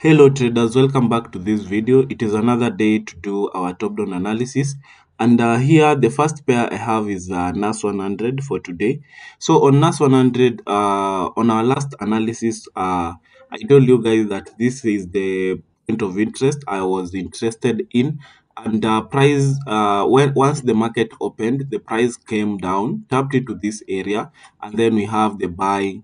Hello traders, welcome back to this video. It is another day to do our top down analysis, and here the first pair I have is NAS 100 for today. So on NAS 100, on our last analysis, I told you guys that this is the point of interest I was interested in, and price when once the market opened, the price came down, tapped into this area, and then we have the buy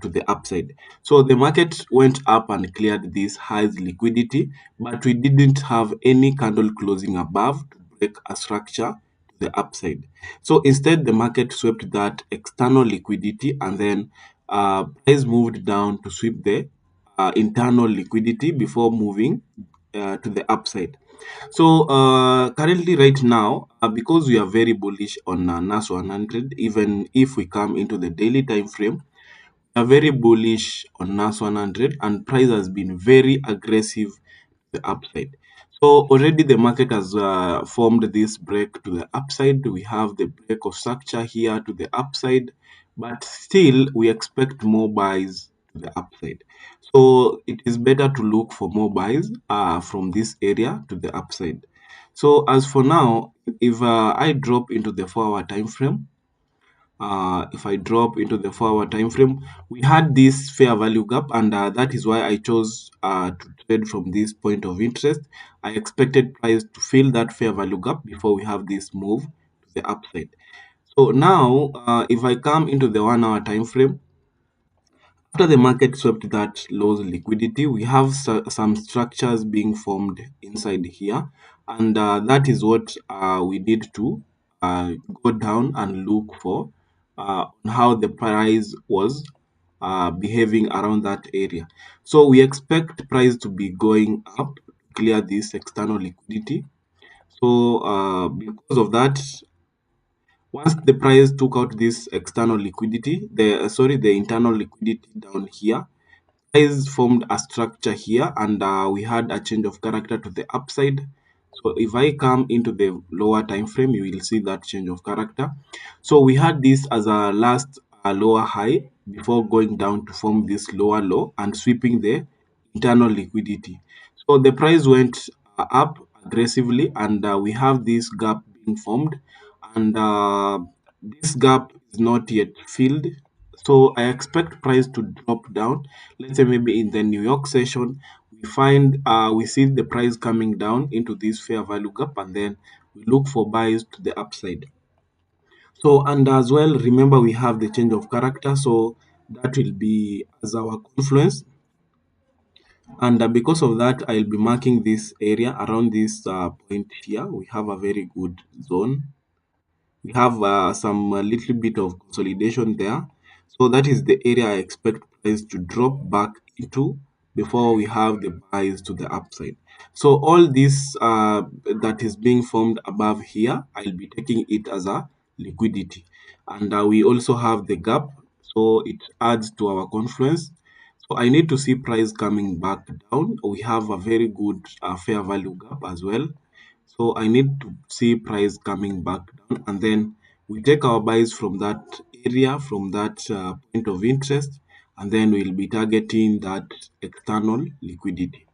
to the upside. So the market went up and cleared this highs liquidity, but we didn't have any candle closing above to break a structure to the upside. So instead, the market swept that external liquidity, and then price moved down to sweep the internal liquidity before moving to the upside. So currently, right now, because we are very bullish on NAS 100, even if we come into the daily time frame, are very bullish on NAS 100, and price has been very aggressive to the upside. So already the market has formed this break to the upside. We have the break of structure here to the upside, but still we expect more buys to the upside. So it is better to look for more buys from this area to the upside. So as for now, if I drop into the 4-hour time frame, if I drop into the 4-hour time frame, we had this fair value gap, and that is why I chose to trade from this point of interest. I expected price to fill that fair value gap before we have this move to the upside. So now, if I come into the 1-hour time frame, after the market swept that lows liquidity, we have some structures being formed inside here, and that is what we need to go down and look for on how the price was behaving around that area. So we expect price to be going up to clear this external liquidity. So because of that, once the price took out this external liquidity, the internal liquidity down here, price formed a structure here, and we had a change of character to the upside. So if I come into the lower time frame, you will see that change of character. So we had this as a last lower high before going down to form this lower low and sweeping the internal liquidity. So the price went up aggressively, and we have this gap being formed, and this gap is not yet filled. So I expect price to drop down. Let's say maybe in the New York session, we see the price coming down into this fair value gap, and then we look for buys to the upside. So, and as well, remember we have the change of character, so that will be as our confluence. And because of that, I'll be marking this area around this point here. We have a very good zone. We have some little bit of consolidation there. So that is the area I expect price to drop back into before we have the buys to the upside. So all this that is being formed above here, I'll be taking it as a liquidity. And we also have the gap, so it adds to our confluence. So I need to see price coming back down. We have a very good fair value gap as well. So I need to see price coming back down, and then we take our buys from that area, from that point of interest, and then we'll be targeting that external liquidity.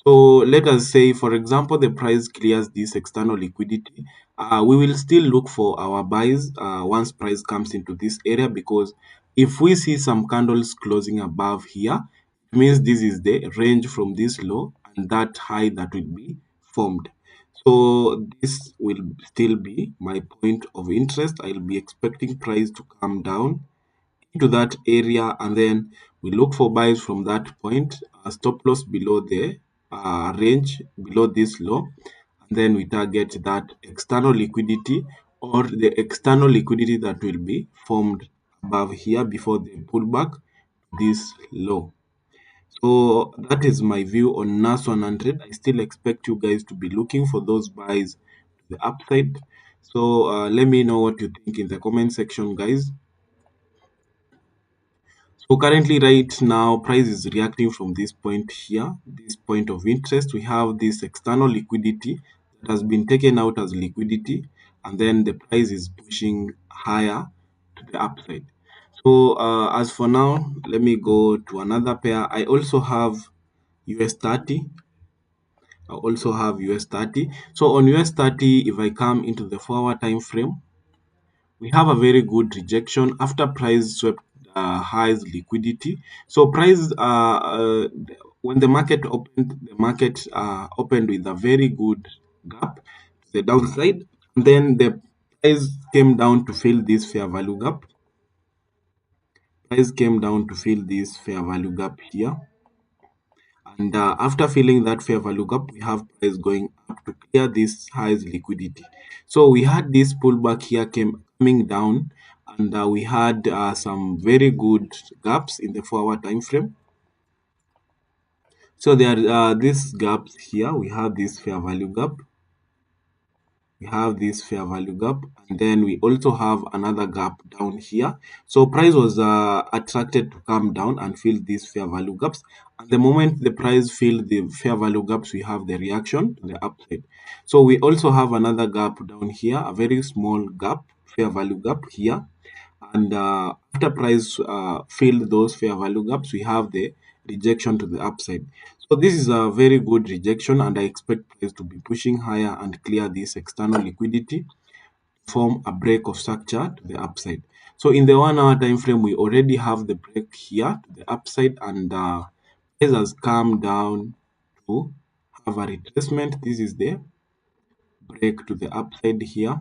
So let us say, for example, the price clears this external liquidity. We will still look for our buys once price comes into this area, because if we see some candles closing above here, it means this is the range from this low and that high that will be formed. So this will still be my point of interest. I'll be expecting price to come down into that area, and then we look for buys from that point, stop loss below the range below this low, and then we target that external liquidity or the external liquidity that will be formed above here before the pullback this low. So that is my view on NAS 100. I still expect you guys to be looking for those buys to the upside. So let me know what you think in the comment section, guys. So currently right now, price is reacting from this point here, this point of interest. We have this external liquidity that has been taken out as liquidity, and then the price is pushing higher to the upside. So as for now, let me go to another pair. I also have US 30. I also have US 30. So on US 30, if I come into the forward time frame, we have a very good rejection after price swept highs liquidity. So price when the market opened with a very good gap to the downside. And then the price came down to fill this fair value gap. Price came down to fill this fair value gap here. And after filling that fair value gap, we have price going up to clear this highs liquidity. So we had this pullback here coming down, and we had some very good gaps in the forward time frame. So there are these gaps here. We have this fair value gap. We have this fair value gap, and then we also have another gap down here. So price was attracted to come down and fill these fair value gaps. And the moment the price fill the fair value gaps, we have the reaction to the upside. So we also have another gap down here, a very small gap, fair value gap here. And after price fill those fair value gaps, we have the rejection to the upside. So this is a very good rejection, and I expect price to be pushing higher and clear this external liquidity, form a break of structure to the upside. So in the 1 hour time frame, we already have the break here to the upside, and price has come down to have a retracement. This is the break to the upside here.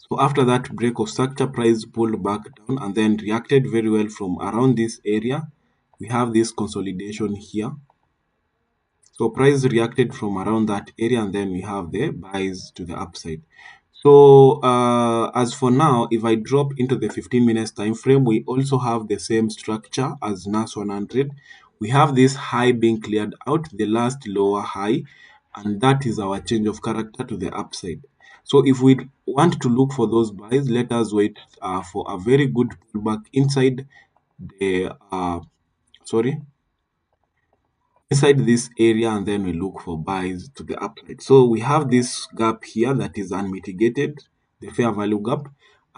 So after that break of structure, price pulled back down and then reacted very well from around this area. We have this consolidation here. So price reacted from around that area, and then we have the buys to the upside. So as for now, if I drop into the 15 minutes time frame, we also have the same structure as NAS 100. We have this high being cleared out, the last lower high, and that is our change of character to the upside. So if we want to look for those buys, let us wait for a very good pullback inside the sorry inside this area, and then we look for buys to the upside. So we have this gap here that is unmitigated, the fair value gap,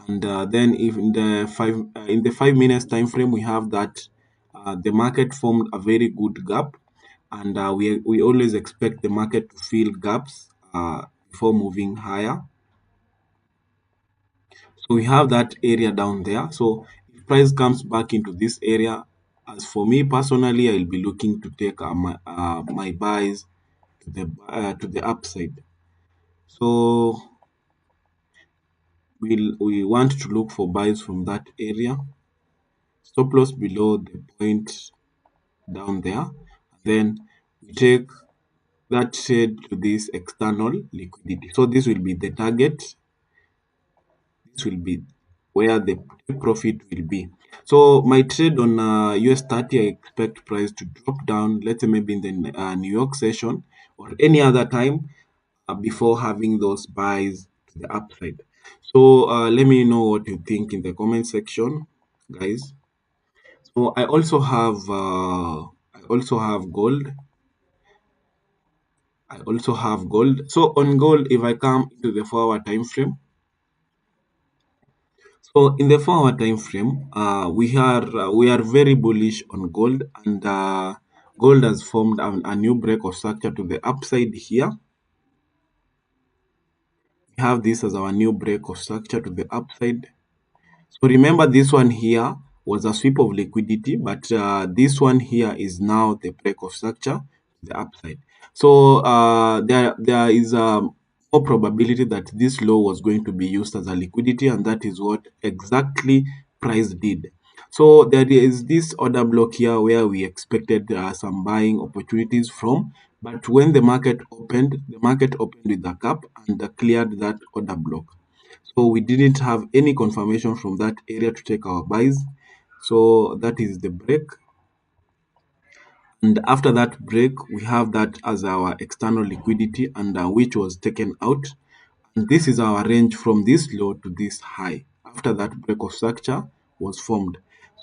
and then if in the 5 minutes time frame, we have that the market formed a very good gap, and we always expect the market to fill gaps before moving higher. So we have that area down there. So if price comes back into this area, as for me personally, I'll be looking to take my buys to the upside. So we want to look for buys from that area. Stop loss below the point down there. Then we take that trade to this external liquidity. So this will be the target. This will be where the profit will be. So my trade on US 30, I expect price to drop down, let's say maybe in the New York session or any other time before having those buys to the upside. So let me know what you think in the comment section, guys. So I also have gold. I also have gold. So on gold, if I come into the 4 hour time frame, so in the 4 hour time frame, we are very bullish on gold, and gold has formed a new break of structure to the upside here. We have this as our new break of structure to the upside. So remember, this one here was a sweep of liquidity, but this one here is now the break of structure to the upside. So there is a more probability that this low was going to be used as a liquidity, and that is what exactly price did. So there is this order block here where we expected some buying opportunities from, but when the market opened with a gap and cleared that order block. So we didn't have any confirmation from that area to take our buys. So that is the break. And after that break, we have that as our external liquidity, and which was taken out. And this is our range from this low to this high after that break of structure was formed.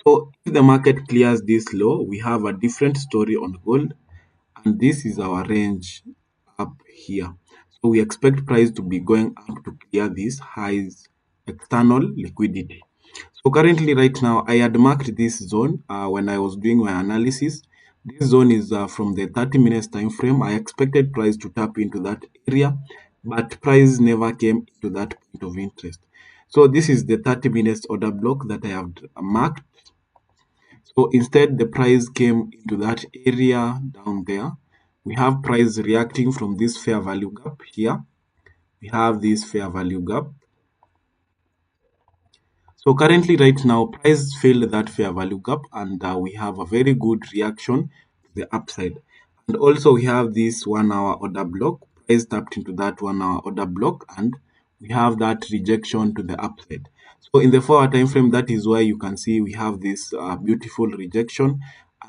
So if the market clears this low, we have a different story on gold, and this is our range up here. So we expect price to be going up to clear this highs external liquidity. So currently, right now, I had marked this zone when I was doing my analysis. This zone is from the 30 minutes time frame. I expected price to tap into that area, but price never came into that point of interest. So this is the 30 minutes order block that I have marked. So instead, the price came into that area down there. We have price reacting from this fair value gap here. We have this fair value gap. So currently, right now, price failed that fair value gap, and we have a very good reaction to the upside. And also, we have this 1 hour order block. Price tapped into that 1 hour order block, and we have that rejection to the upside. So in the 4 hour time frame, that is why you can see we have this beautiful rejection,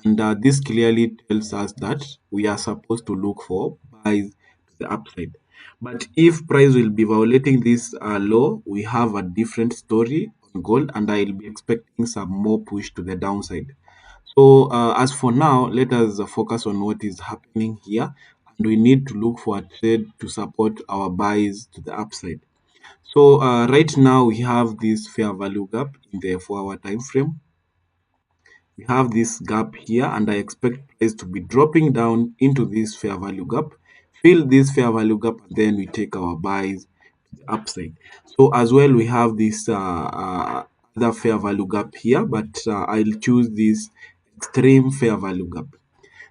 and this clearly tells us that we are supposed to look for buys to the upside. But if price will be violating this law, we have a different story on gold, and I'll be expecting some more push to the downside. So as for now, let us focus on what is happening here, and we need to look for a trade to support our buys to the upside. So right now we have this fair value gap in the 4 hour time frame. We have this gap here, and I expect price to be dropping down into this fair value gap, fill this fair value gap, and then we take our buys to the upside. So as well, we have this other fair value gap here, but I'll choose this extreme fair value gap.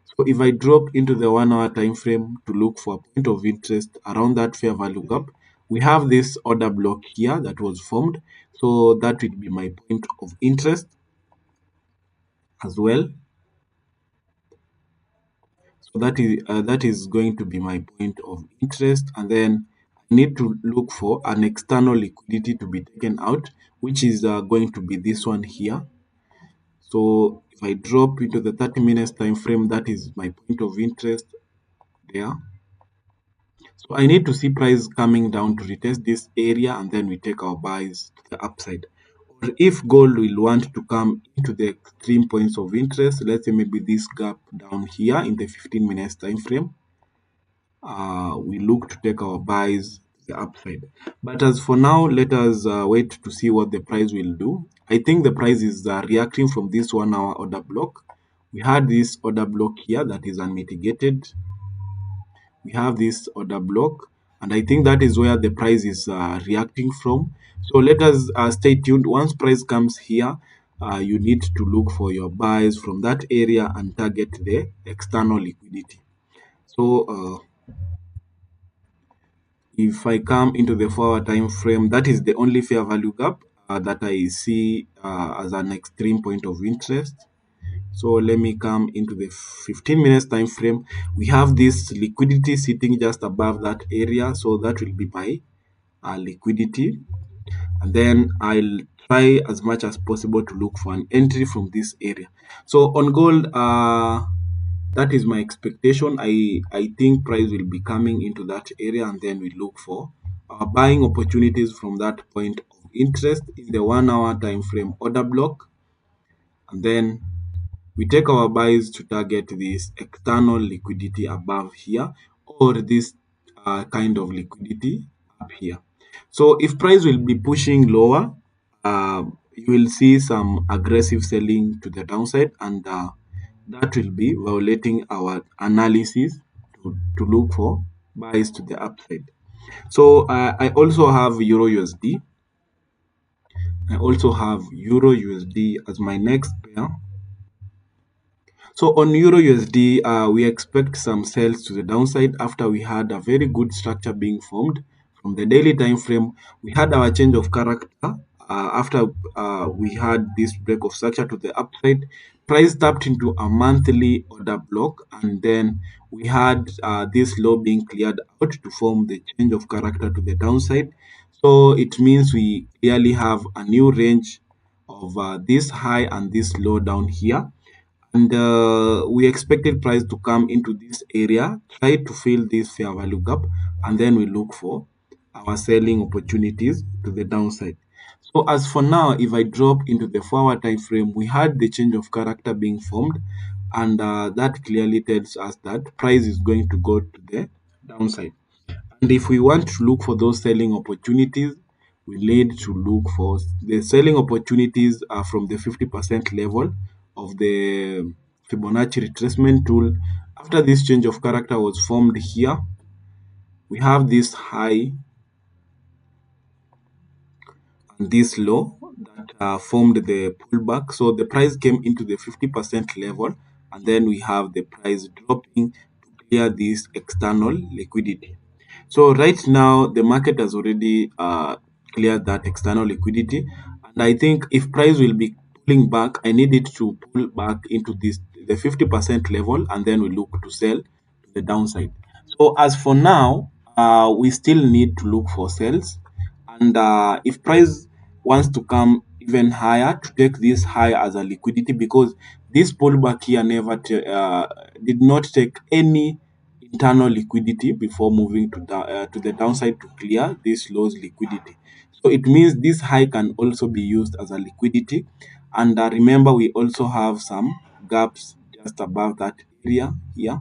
So if I drop into the 1 hour time frame to look for a point of interest around that fair value gap, we have this order block here that was formed. So that will be my point of interest as well. So that is going to be my point of interest, and then I need to look for an external liquidity to be taken out, which is going to be this one here. So if I drop into the 30 minutes time frame, that is my point of interest there. So I need to see price coming down to retest this area, and then we take our buys to the upside. Or if gold will want to come into the extreme points of interest, let's say maybe this gap down here in the 15 minutes time frame, we look to take our buys to the upside. But as for now, let us wait to see what the price will do. I think the price is reacting from this 1 hour order block. We had this order block here that is unmitigated. We have this order block, and I think that is where the price is reacting from. So let us stay tuned. Once price comes here, you need to look for your buys from that area and target the external liquidity. So if I come into the 4 hour time frame, that is the only fair value gap that I see as an extreme point of interest. So let me come into the 15 minutes time frame. We have this liquidity sitting just above that area, so that will be my liquidity. And then I'll try as much as possible to look for an entry from this area. So on gold, that is my expectation. I think price will be coming into that area, and then we look for buying opportunities from that point of interest in the 1 hour time frame order block, and then we take our buys to target this external liquidity above here, or this kind of liquidity up here. So if price will be pushing lower, you will see some aggressive selling to the downside, and that will be violating our analysis to look for buys to the upside. So I also have Euro USD. I also have Euro USD as my next pair. So on Euro USD, we expect some sales to the downside after we had a very good structure being formed from the daily time frame. We had our change of character after we had this break of structure to the upside. Price tapped into a monthly order block, and then we had this low being cleared out to form the change of character to the downside. So it means we clearly have a new range of this high and this low down here, and we expected price to come into this area, try to fill this fair value gap, and then we look for our selling opportunities to the downside. So as for now, if I drop into the 4 hour time frame, we had the change of character being formed, and that clearly tells us that price is going to go to the downside. And if we want to look for those selling opportunities, we need to look for the selling opportunities are from the 50% level of the Fibonacci retracement tool. After this change of character was formed here, we have this high and this low that formed the pullback. So the price came into the 50% level, and then we have the price dropping to clear this external liquidity. So right now the market has already cleared that external liquidity, and I think if price will be pulling back, I need it to pull back into this the 50% level, and then we look to sell to the downside. So as for now, we still need to look for sales, and if price wants to come even higher, to take this high as a liquidity, because this pullback here did not take any internal liquidity before moving to the downside to clear this lows liquidity. So it means this high can also be used as a liquidity. And remember, we also have some gaps just above that area here.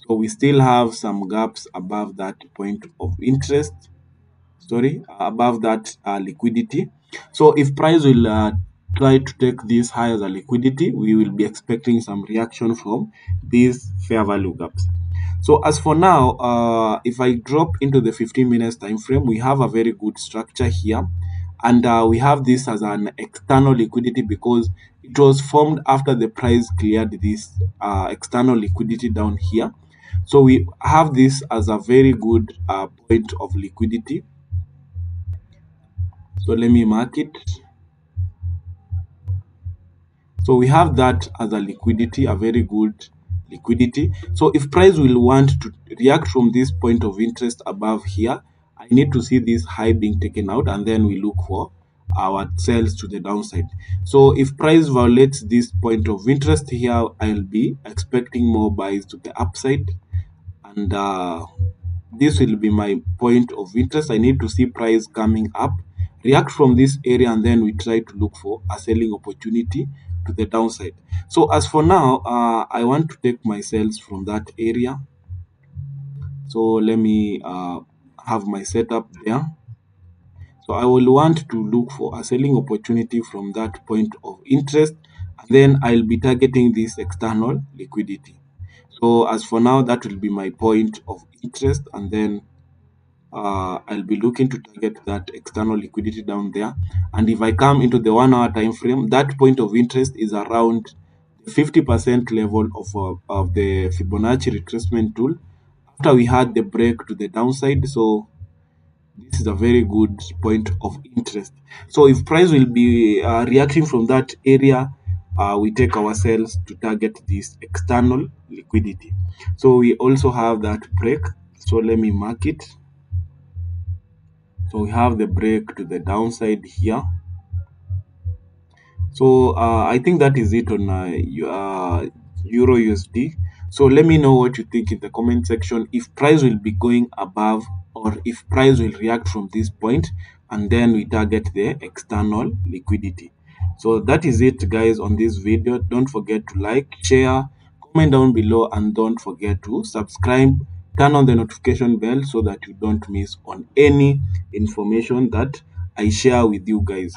So we still have some gaps above that point of interest, sorry, above that liquidity. So if price will try to take this high as a liquidity, we will be expecting some reaction from these fair value gaps. So as for now, if I drop into the 15 minutes time frame, we have a very good structure here, and we have this as an external liquidity because it was formed after the price cleared this external liquidity down here. So we have this as a very good point of liquidity. So let me mark it. So we have that as a liquidity, a very good liquidity. So if price will want to react from this point of interest above here, I need to see this high being taken out, and then we look for our sales to the downside. So if price violates this point of interest here, I'll be expecting more buys to the upside, and this will be my point of interest. I need to see price coming up, react from this area, and then we try to look for a selling opportunity to the downside. So as for now, I want to take my sales from that area. So let me have my setup there. So I will want to look for a selling opportunity from that point of interest, and then I'll be targeting this external liquidity. So as for now, that will be my point of interest, and then I'll be looking to target that external liquidity down there. And if I come into the 1 hour time frame, that point of interest is around the 50% level of the Fibonacci retracement tool after we had the break to the downside. So this is a very good point of interest. So if price will be reacting from that area, we take ourselves to target this external liquidity. So we also have that break. So let me mark it. So we have the break to the downside here. So I think that is it on Euro USD. So let me know what you think in the comment section, if price will be going above or if price will react from this point, and then we target the external liquidity. So that is it, guys, on this video. Don't forget to like, share, comment down below, and don't forget to subscribe, turn on the notification bell so that you don't miss on any information that I share with you guys.